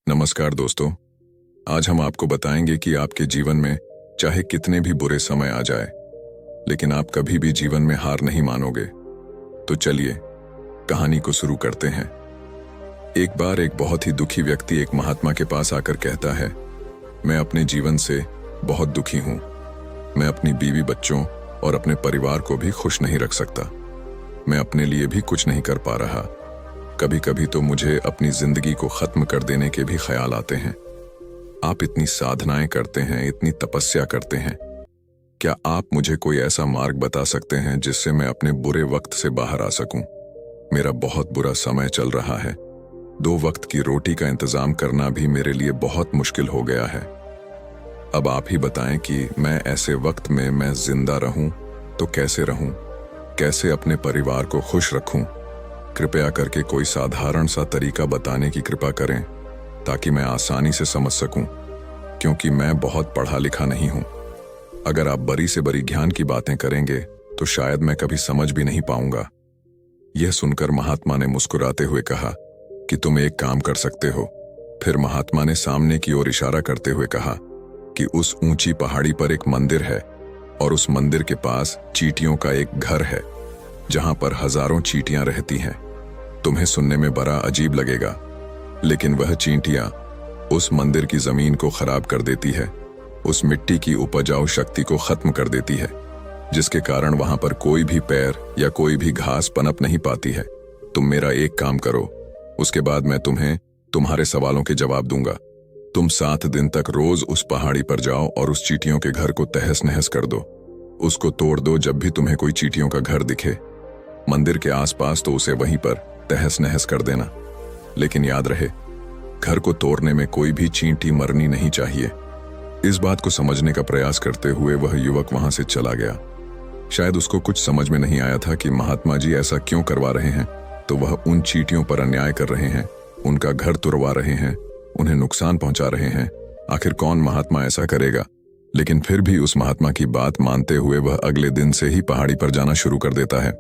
नमस्कार दोस्तों। आज हम आपको बताएंगे कि आपके जीवन में चाहे कितने भी बुरे समय आ जाए, लेकिन आप कभी भी जीवन में हार नहीं मानोगे। तो चलिए कहानी को शुरू करते हैं। एक बार एक बहुत ही दुखी व्यक्ति एक महात्मा के पास आकर कहता है, मैं अपने जीवन से बहुत दुखी हूं। मैं अपनी बीवी, बच्चों और अपने परिवार को भी खुश नहीं रख सकता। मैं अपने लिए भी कुछ नहीं कर पा रहा। कभी कभी तो मुझे अपनी जिंदगी को खत्म कर देने के भी ख्याल आते हैं। आप इतनी साधनाएं करते हैं, इतनी तपस्या करते हैं, क्या आप मुझे कोई ऐसा मार्ग बता सकते हैं जिससे मैं अपने बुरे वक्त से बाहर आ सकूं? मेरा बहुत बुरा समय चल रहा है। 2 वक्त की रोटी का इंतजाम करना भी मेरे लिए बहुत मुश्किल हो गया है। अब आप ही बताएं कि मैं ऐसे वक्त में मैं जिंदा रहूं तो कैसे रहूं, कैसे अपने परिवार को खुश रखूं? कृपया करके कोई साधारण सा तरीका बताने की कृपा करें ताकि मैं आसानी से समझ सकूं, क्योंकि मैं बहुत पढ़ा लिखा नहीं हूं। अगर आप बड़ी से बड़ी ज्ञान की बातें करेंगे तो शायद मैं कभी समझ भी नहीं पाऊंगा। यह सुनकर महात्मा ने मुस्कुराते हुए कहा कि तुम एक काम कर सकते हो। फिर महात्मा ने सामने की ओर इशारा करते हुए कहा कि उस ऊंची पहाड़ी पर एक मंदिर है और उस मंदिर के पास चींटियों का एक घर है जहां पर हजारों चींटियां रहती हैं। तुम्हें सुनने में बड़ा अजीब लगेगा, लेकिन वह चींटियां उस मंदिर की जमीन को खराब कर देती है, उस मिट्टी की उपजाऊ शक्ति को खत्म कर देती है, जिसके कारण वहां पर कोई भी पैर या कोई भी घास पनप नहीं पाती है। तुम मेरा एक काम करो, उसके बाद मैं तुम्हें तुम्हारे सवालों के जवाब दूंगा। तुम 7 दिन तक रोज उस पहाड़ी पर जाओ और उस चींटियों के घर को तहस नहस कर दो। उसको तोड़ दो जब भी तुम्हें कोई चींटियों का घर दिखे। मंदिर के आसपास तो उसे वहीं पर तहस नहस कर देना, लेकिन याद रहे, घर को तोड़ने में कोई भी चींटी मरनी नहीं चाहिए। इस बात को समझने का प्रयास करते हुए वह युवक वहां से चला गया। शायद उसको कुछ समझ में नहीं आया था कि महात्मा जी ऐसा क्यों करवा रहे हैं। तो वह उन चींटियों पर अन्याय कर रहे हैं, उनका घर तुड़वा रहे हैं, उन्हें नुकसान पहुंचा रहे हैं। आखिर कौन महात्मा ऐसा करेगा? लेकिन फिर भी उस महात्मा की बात मानते हुए वह अगले दिन से ही पहाड़ी पर जाना शुरू कर देता है।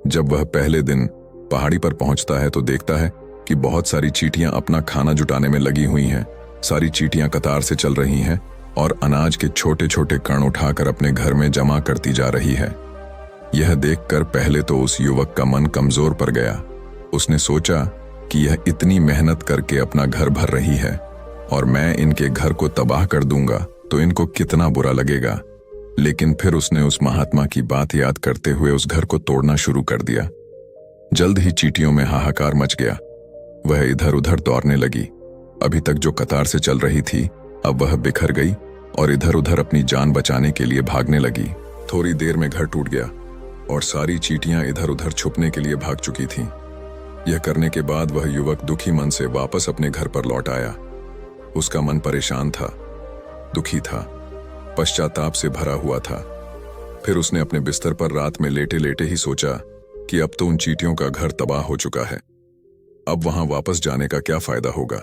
जब वह पहले दिन पहाड़ी पर पहुंचता है तो देखता है कि बहुत सारी चींटियां अपना खाना जुटाने में लगी हुई हैं। सारी चींटियां कतार से चल रही हैं और अनाज के छोटे छोटे कण उठाकर अपने घर में जमा करती जा रही है। यह देखकर पहले तो उस युवक का मन कमजोर पड़ गया। उसने सोचा कि यह इतनी मेहनत करके अपना घर भर रही है और मैं इनके घर को तबाह कर दूंगा तो इनको कितना बुरा लगेगा। लेकिन फिर उसने उस महात्मा की बात याद करते हुए उस घर को तोड़ना शुरू कर दिया। जल्द ही चींटियों में हाहाकार मच गया। वह इधर उधर दौड़ने लगी। अभी तक जो कतार से चल रही थी, अब वह बिखर गई और इधर उधर अपनी जान बचाने के लिए भागने लगी। थोड़ी देर में घर टूट गया और सारी चींटियां इधर उधर छुपने के लिए भाग चुकी थीं। यह करने के बाद वह युवक दुखी मन से वापस अपने घर पर लौट आया। उसका मन परेशान था, दुखी था, पश्चाताप से भरा हुआ था। फिर उसने अपने बिस्तर पर रात में लेटे लेटे ही सोचा कि अब तो उन चींटियों का घर तबाह हो चुका है। अब वहां वापस जाने का क्या फायदा होगा,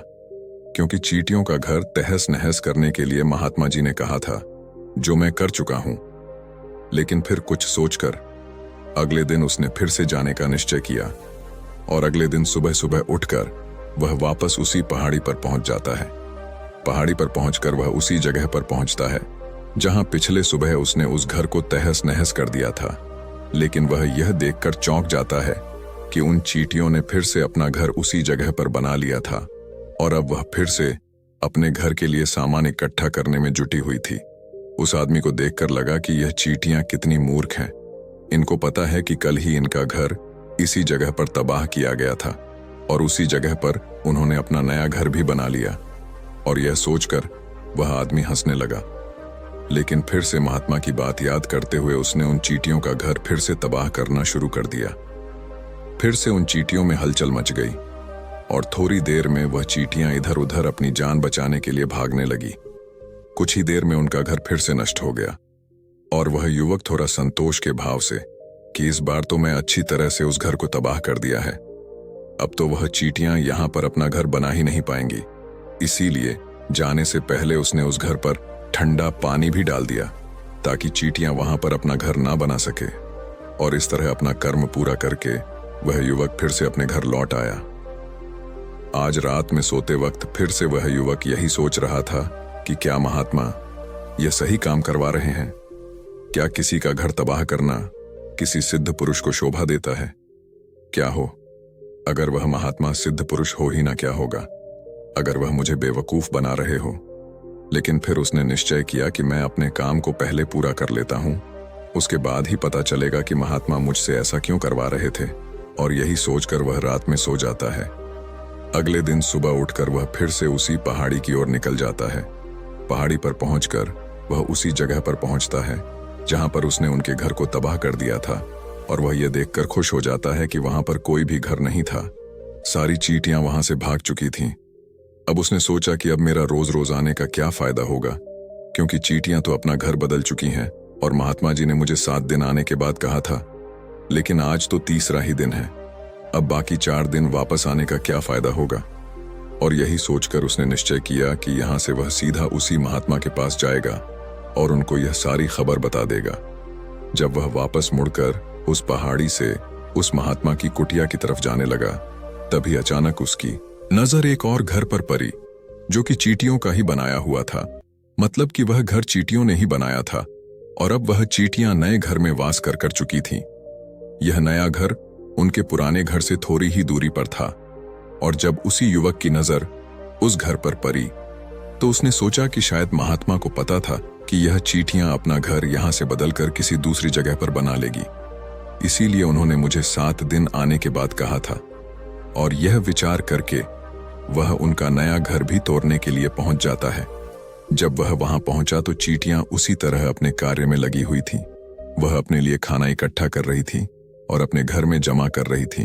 क्योंकि चींटियों का घर तहस नहस करने के लिए महात्मा जी ने कहा था, जो मैं कर चुका हूं। लेकिन फिर कुछ सोचकर अगले दिन उसने फिर से जाने का निश्चय किया और अगले दिन सुबह सुबह उठकर वह वापस उसी पहाड़ी पर पहुंच जाता है। पहाड़ी पर पहुंचकर वह उसी जगह पर पहुंचता है जहां पिछले सुबह उसने उस घर को तहस नहस कर दिया था। लेकिन वह यह देखकर चौंक जाता है कि उन चींटियों ने फिर से अपना घर उसी जगह पर बना लिया था और अब वह फिर से अपने घर के लिए सामान इकट्ठा करने में जुटी हुई थी। उस आदमी को देखकर लगा कि यह चींटियां कितनी मूर्ख हैं। इनको पता है कि कल ही इनका घर इसी जगह पर तबाह किया गया था और उसी जगह पर उन्होंने अपना नया घर भी बना लिया। और यह सोचकर वह आदमी हंसने लगा। लेकिन फिर से महात्मा की बात याद करते हुए उसने उन चींटियों का घर फिर से तबाह करना शुरू कर दिया। फिर से उन चींटियों में हलचल मच गई और थोड़ी देर में वह चींटियां इधर उधर अपनी जान बचाने के लिए भागने लगी। कुछ ही देर में उनका घर फिर से नष्ट हो गया और वह युवक थोड़ा संतोष के भाव से कि इस बार तो मैं अच्छी तरह से उस घर को तबाह कर दिया है। अब तो वह चींटियां यहां पर अपना घर बना ही नहीं पाएंगी। इसीलिए जाने से पहले उसने उस घर पर ठंडा पानी भी डाल दिया ताकि चींटियां वहां पर अपना घर ना बना सके। और इस तरह अपना कर्म पूरा करके वह युवक फिर से अपने घर लौट आया। आज रात में सोते वक्त फिर से वह युवक यही सोच रहा था कि क्या महात्मा यह सही काम करवा रहे हैं? क्या किसी का घर तबाह करना किसी सिद्ध पुरुष को शोभा देता है? क्या हो अगर वह महात्मा सिद्ध पुरुष हो ही ना, क्या होगा अगर वह मुझे बेवकूफ बना रहे हो? लेकिन फिर उसने निश्चय किया कि मैं अपने काम को पहले पूरा कर लेता हूं, उसके बाद ही पता चलेगा कि महात्मा मुझसे ऐसा क्यों करवा रहे थे। और यही सोचकर वह रात में सो जाता है। अगले दिन सुबह उठकर वह फिर से उसी पहाड़ी की ओर निकल जाता है। पहाड़ी पर पहुंचकर वह उसी जगह पर पहुंचता है जहां पर उसने उनके घर को तबाह कर दिया था, और वह यह देखकर खुश हो जाता है कि वहां पर कोई भी घर नहीं था। सारी चींटियां वहां से भाग चुकी थीं। अब उसने सोचा कि अब मेरा रोज रोज आने का क्या फायदा होगा, क्योंकि चींटियां तो अपना घर बदल चुकी हैं और महात्मा जी ने मुझे 7 दिन आने के बाद कहा था, लेकिन आज तो तीसरा ही दिन है। अब बाकी 4 दिन वापस आने का क्या फायदा होगा? और यही सोचकर उसने निश्चय किया कि यहां से वह सीधा उसी महात्मा के पास जाएगा और उनको यह सारी खबर बता देगा। जब वह वापस मुड़कर उस पहाड़ी से उस महात्मा की कुटिया की तरफ जाने लगा, तभी अचानक उसकी नजर एक और घर पर पड़ी जो कि चींटियों का ही बनाया हुआ था। मतलब कि वह घर चींटियों ने ही बनाया था और अब वह चींटियां नए घर में वास कर चुकी थीं। यह नया घर उनके पुराने घर से थोड़ी ही दूरी पर था, और जब उसी युवक की नजर उस घर पर पड़ी तो उसने सोचा कि शायद महात्मा को पता था कि यह चींटियां अपना घर यहां से बदलकर किसी दूसरी जगह पर बना लेगी, इसीलिए उन्होंने मुझे 7 दिन आने के बाद कहा था। और यह विचार करके वह उनका नया घर भी तोड़ने के लिए पहुंच जाता है। जब वह वहां पहुंचा तो चींटियां उसी तरह अपने कार्य में लगी हुई थीं। वह अपने लिए खाना इकट्ठा कर रही थी और अपने घर में जमा कर रही थी।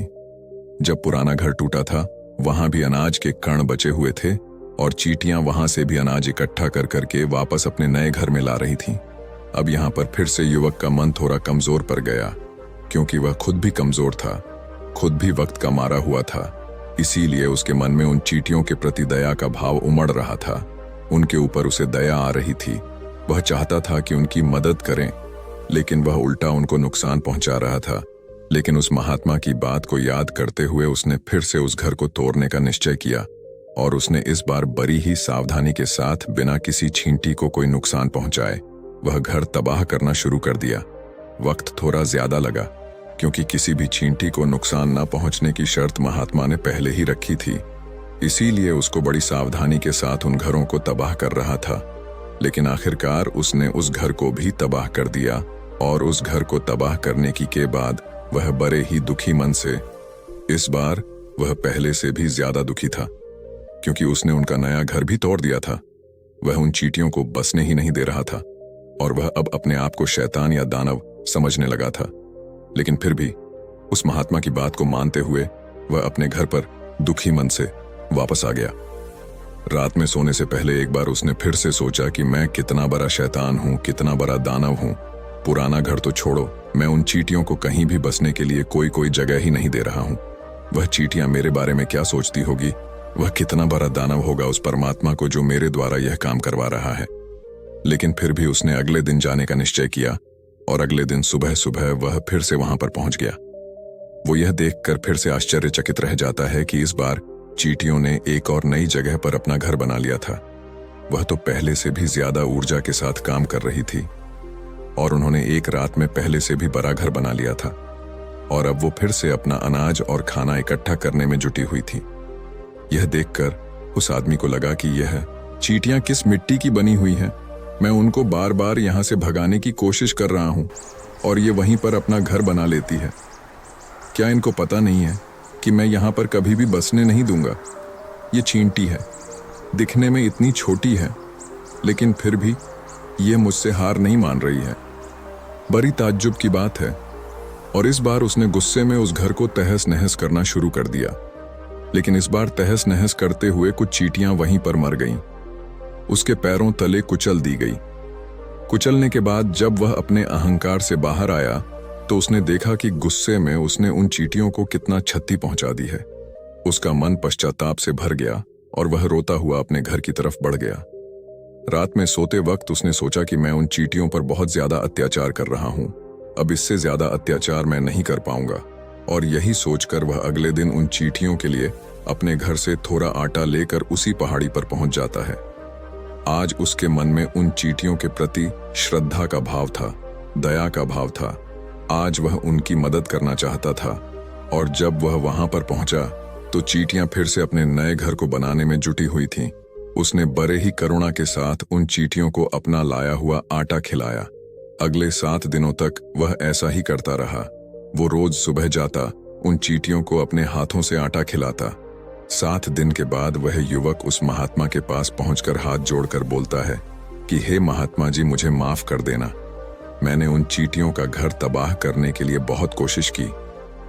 जब पुराना घर टूटा था वहां भी अनाज के कण बचे हुए थे और चींटियां वहां से भी अनाज इकट्ठा कर करके वापस अपने नए घर में ला रही थीं। अब यहां पर फिर से युवक का मन थोड़ा कमजोर पड़ गया, क्योंकि वह खुद भी कमजोर था, खुद भी वक्त का मारा हुआ था। इसीलिए उसके मन में उन चींटियों के प्रति दया का भाव उमड़ रहा था। उनके ऊपर उसे दया आ रही थी। वह चाहता था कि उनकी मदद करें, लेकिन वह उल्टा उनको नुकसान पहुंचा रहा था। लेकिन उस महात्मा की बात को याद करते हुए उसने फिर से उस घर को तोड़ने का निश्चय किया, और उसने इस बार बड़ी ही सावधानी के साथ बिना किसी चींटी को कोई नुकसान पहुंचाए वह घर तबाह करना शुरू कर दिया। वक्त थोड़ा ज्यादा लगा, क्योंकि किसी भी चींटी को नुकसान न पहुंचने की शर्त महात्मा ने पहले ही रखी थी। इसीलिए उसको बड़ी सावधानी के साथ उन घरों को तबाह कर रहा था। लेकिन आखिरकार उसने उस घर को भी तबाह कर दिया, और उस घर को तबाह करने के बाद वह बड़े ही दुखी मन से, इस बार वह पहले से भी ज्यादा दुखी था, क्योंकि उसने उनका नया घर भी तोड़ दिया था। वह उन चींटियों को बसने ही नहीं दे रहा था, और वह अब अपने आप को शैतान या दानव समझने लगा था। लेकिन फिर भी उस महात्मा की बात को मानते हुए वह अपने घर पर दुखी मन से वापस आ गया। रात में सोने से पहले एक बार उसने फिर से सोचा कि मैं कितना बड़ा शैतान हूं, कितना बड़ा दानव हूं। पुराना घर तो छोड़ो, मैं उन चींटियों को कहीं भी बसने के लिए कोई जगह ही नहीं दे रहा हूं। वह चींटियां मेरे बारे में क्या सोचती होगी? वह कितना बड़ा दानव होगा उस परमात्मा को जो मेरे द्वारा यह काम करवा रहा है। लेकिन फिर भी उसने अगले दिन जाने का निश्चय किया, और अगले दिन सुबह सुबह वह फिर से वहां पर पहुंच गया। वो यह देखकर फिर से आश्चर्यचकित रह जाता है कि इस बार चींटियों ने एक और नई जगह पर अपना घर बना लिया था। वह तो पहले से भी ज्यादा ऊर्जा के साथ काम कर रही थी, और उन्होंने एक रात में पहले से भी बड़ा घर बना लिया था, और अब वो फिर से अपना अनाज और खाना इकट्ठा करने में जुटी हुई थी। यह देखकर उस आदमी को लगा कि यह चींटियां किस मिट्टी की बनी हुई हैं। मैं उनको बार बार यहां से भगाने की कोशिश कर रहा हूं, और ये वहीं पर अपना घर बना लेती है। क्या इनको पता नहीं है कि मैं यहां पर कभी भी बसने नहीं दूंगा? ये चींटी है, दिखने में इतनी छोटी है, लेकिन फिर भी ये मुझसे हार नहीं मान रही है। बड़ी ताज्जुब की बात है। और इस बार उसने गुस्से में उस घर को तहस नहस करना शुरू कर दिया। लेकिन इस बार तहस नहस करते हुए कुछ चींटियां वहीं पर मर गईं। उसके पैरों तले कुचल दी गई। कुचलने के बाद जब वह अपने अहंकार से बाहर आया तो उसने देखा कि गुस्से में उसने उन चींटियों को कितना क्षति पहुंचा दी है। उसका मन पश्चाताप से भर गया और वह रोता हुआ अपने घर की तरफ बढ़ गया। रात में सोते वक्त उसने सोचा कि मैं उन चींटियों पर बहुत ज्यादा अत्याचार कर रहा हूं। अब इससे ज्यादा अत्याचार मैं नहीं कर पाऊंगा। और यही सोचकर वह अगले दिन उन चींटियों के लिए अपने घर से थोड़ा आटा लेकर उसी पहाड़ी पर पहुंच जाता है। आज उसके मन में उन चींटियों के प्रति श्रद्धा का भाव था, दया का भाव था। आज वह उनकी मदद करना चाहता था। और जब वह वहां पर पहुंचा तो चींटियां फिर से अपने नए घर को बनाने में जुटी हुई थीं। उसने बड़े ही करुणा के साथ उन चींटियों को अपना लाया हुआ आटा खिलाया। अगले 7 दिनों तक वह ऐसा ही करता रहा। वो रोज सुबह जाता, उन चींटियों को अपने हाथों से आटा खिलाता। 7 दिन के बाद वह युवक उस महात्मा के पास पहुंचकर हाथ जोड़कर बोलता है कि हे महात्मा जी, मुझे माफ कर देना। मैंने उन चींटियों का घर तबाह करने के लिए बहुत कोशिश की।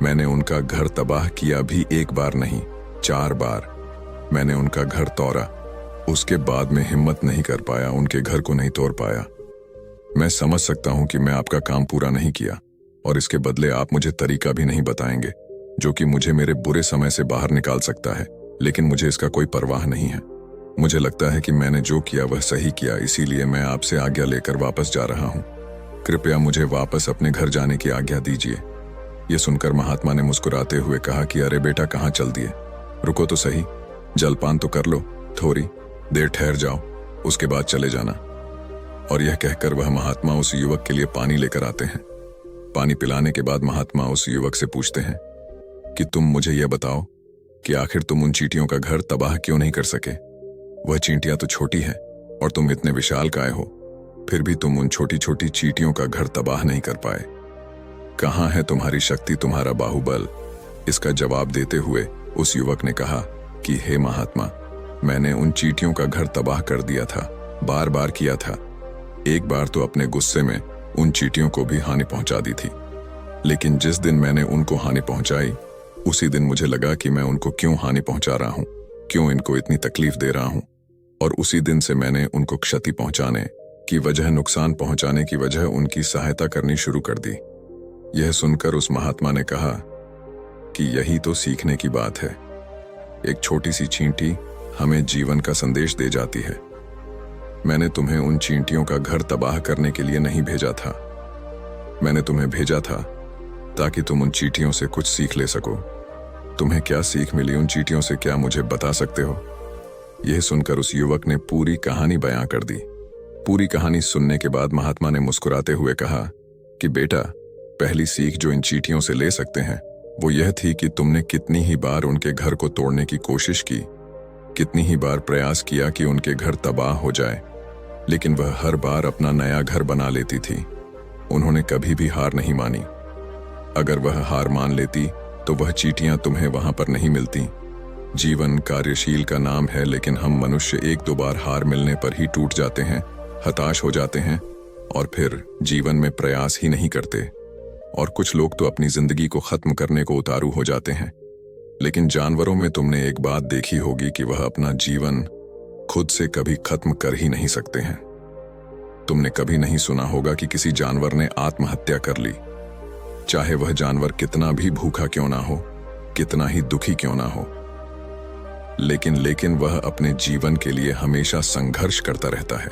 मैंने उनका घर तबाह किया भी 1 बार नहीं, 4 बार। मैंने उनका घर तोड़ा। उसके बाद में हिम्मत नहीं कर पाया, उनके घर को नहीं तोड़ पाया। मैं समझ सकता हूं कि मैं आपका काम पूरा नहीं किया और इसके बदले आप मुझे तरीका भी नहीं बताएंगे जो कि मुझे मेरे बुरे समय से बाहर निकाल सकता है, लेकिन मुझे इसका कोई परवाह नहीं है। मुझे लगता है कि मैंने जो किया वह सही किया, इसीलिए मैं आपसे आज्ञा लेकर वापस जा रहा हूं। कृपया मुझे वापस अपने घर जाने की आज्ञा दीजिए। यह सुनकर महात्मा ने मुस्कुराते हुए कहा कि अरे बेटा, कहाँ चल दिए? रुको तो सही, जलपान तो कर लो, थोड़ी देर ठहर जाओ, उसके बाद चले जाना। और यह कहकर वह महात्मा उस युवक के लिए पानी लेकर आते हैं। पानी पिलाने के बाद महात्मा उस युवक से पूछते हैं कि तुम मुझे यह बताओ कि आखिर तुम उन चींटियों का घर तबाह क्यों नहीं कर सके? वह चींटियां तो छोटी है और तुम इतने विशालकाय हो, फिर भी तुम उन छोटी छोटी चींटियों का घर तबाह नहीं कर पाए। कहाँ है तुम्हारी शक्ति, तुम्हारा बाहुबल? इसका जवाब देते हुए उस युवक ने कहा कि हे महात्मा, मैंने उन चींटियों का घर तबाह कर दिया था, बार बार किया था। एक बार तो अपने गुस्से में उन चींटियों को भी हानि पहुंचा दी थी, लेकिन जिस दिन मैंने उनको हानि पहुंचाई उसी दिन मुझे लगा कि मैं उनको क्यों हानि पहुंचा रहा हूं, क्यों इनको इतनी तकलीफ दे रहा हूं, और उसी दिन से मैंने उनको क्षति पहुंचाने की वजह, नुकसान पहुंचाने की वजह उनकी सहायता करनी शुरू कर दी। यह सुनकर उस महात्मा ने कहा कि यही तो सीखने की बात है। एक छोटी सी चींटी हमें जीवन का संदेश दे जाती है। मैंने तुम्हें उन चींटियों का घर तबाह करने के लिए नहीं भेजा था। मैंने तुम्हें भेजा था ताकि तुम उन चींटियों से कुछ सीख ले सको। तुम्हें क्या सीख मिली उन चींटियों से, क्या मुझे बता सकते हो? यह सुनकर उस युवक ने पूरी कहानी बयां कर दी। पूरी कहानी सुनने के बाद महात्मा ने मुस्कुराते हुए कहा कि बेटा, पहली सीख जो इन चींटियों से ले सकते हैं वो यह थी कि तुमने कितनी ही बार उनके घर को तोड़ने की कोशिश की, कितनी ही बार प्रयास किया कि उनके घर तबाह हो जाए, लेकिन वह हर बार अपना नया घर बना लेती थी। उन्होंने कभी भी हार नहीं मानी। अगर वह हार मान लेती तो वह चींटियां तुम्हें वहां पर नहीं मिलती। जीवन कार्यशील का नाम है, लेकिन हम मनुष्य 1-2 बार हार मिलने पर ही टूट जाते हैं, हताश हो जाते हैं और फिर जीवन में प्रयास ही नहीं करते। और कुछ लोग तो अपनी जिंदगी को खत्म करने को उतारू हो जाते हैं। लेकिन जानवरों में तुमने एक बात देखी होगी कि वह अपना जीवन खुद से कभी खत्म कर ही नहीं सकते हैं। तुमने कभी नहीं सुना होगा कि किसी जानवर ने आत्महत्या कर ली, चाहे वह जानवर कितना भी भूखा क्यों ना हो, कितना ही दुखी क्यों ना हो। लेकिन वह अपने जीवन के लिए हमेशा संघर्ष करता रहता है।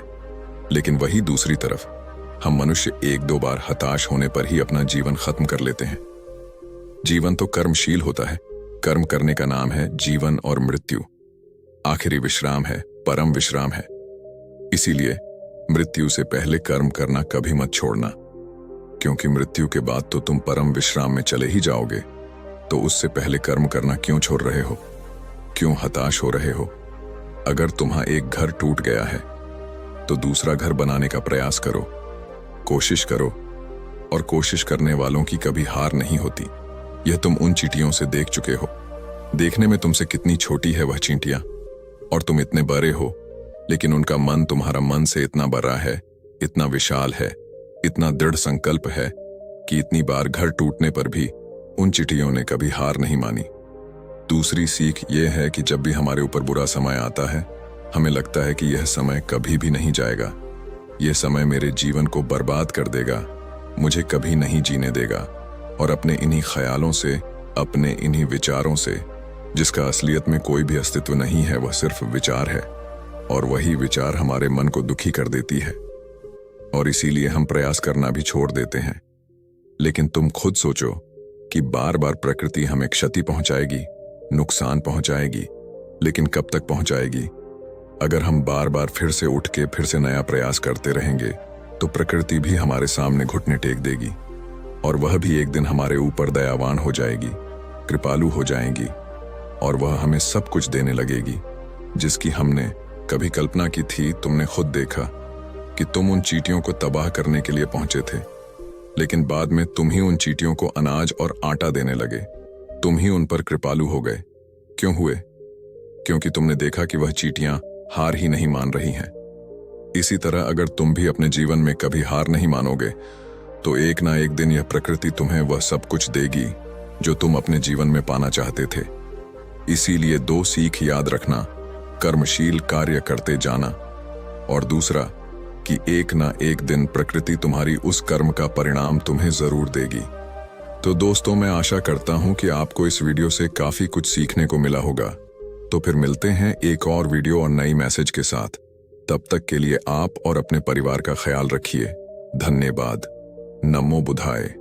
लेकिन वही दूसरी तरफ हम मनुष्य 1-2 बार हताश होने पर ही अपना जीवन खत्म कर लेते हैं। जीवन तो कर्मशील होता है। कर्म करने का नाम है जीवन और मृत्यु। आखिरी विश्राम है, परम विश्राम है। इसीलिए मृत्यु से पहले कर्म करना कभी मत छोड़ना, क्योंकि मृत्यु के बाद तो तुम परम विश्राम में चले ही जाओगे। तो उससे पहले कर्म करना क्यों छोड़ रहे हो? क्यों हताश हो रहे हो? अगर तुम्हारा एक घर टूट गया है तो दूसरा घर बनाने का प्रयास करो, कोशिश करो, और कोशिश करने वालों की कभी हार नहीं होती। यह तुम उन चींटियों से देख चुके हो। देखने में तुमसे कितनी छोटी है वह चींटियां, और तुम इतने बड़े हो, लेकिन उनका मन तुम्हारा मन से इतना बड़ा है, इतना विशाल है, इतना दृढ़ संकल्प है कि इतनी बार घर टूटने पर भी उन चींटियों ने कभी हार नहीं मानी। दूसरी सीख यह है कि जब भी हमारे ऊपर बुरा समय आता है, हमें लगता है कि यह समय कभी भी नहीं जाएगा, यह समय मेरे जीवन को बर्बाद कर देगा, मुझे कभी नहीं जीने देगा। और अपने इन्हीं ख्यालों से, अपने इन्हीं विचारों से, जिसका असलियत में कोई भी अस्तित्व नहीं है, वह सिर्फ विचार है, और वही विचार हमारे मन को दुखी कर देती है, और इसीलिए हम प्रयास करना भी छोड़ देते हैं। लेकिन तुम खुद सोचो कि बार बार प्रकृति हमें क्षति पहुंचाएगी, नुकसान पहुंचाएगी, लेकिन कब तक पहुंचाएगी? अगर हम बार बार फिर से उठ के फिर से नया प्रयास करते रहेंगे तो प्रकृति भी हमारे सामने घुटने टेक देगी और वह भी एक दिन हमारे ऊपर दयावान हो जाएगी, कृपालु हो जाएगी और वह हमें सब कुछ देने लगेगी जिसकी हमने कभी कल्पना की थी। तुमने खुद देखा कि तुम उन चींटियों को तबाह करने के लिए पहुंचे थे, लेकिन बाद में तुम ही उन चींटियों को अनाज और आटा देने लगे। तुम ही उन पर कृपालु हो गए। क्यों हुए? क्योंकि तुमने देखा कि वह चींटियां हार ही नहीं मान रही हैं। इसी तरह अगर तुम भी अपने जीवन में कभी हार नहीं मानोगे तो एक ना एक दिन यह प्रकृति तुम्हें वह सब कुछ देगी जो तुम अपने जीवन में पाना चाहते थे। इसीलिए 2 सीख याद रखना, कर्मशील कार्य करते जाना, और दूसरा कि एक ना एक दिन प्रकृति तुम्हारी उस कर्म का परिणाम तुम्हें जरूर देगी। तो दोस्तों, मैं आशा करता हूं कि आपको इस वीडियो से काफी कुछ सीखने को मिला होगा। तो फिर मिलते हैं एक और वीडियो और नई मैसेज के साथ। तब तक के लिए आप और अपने परिवार का ख्याल रखिए। धन्यवाद। नमो बुधाय।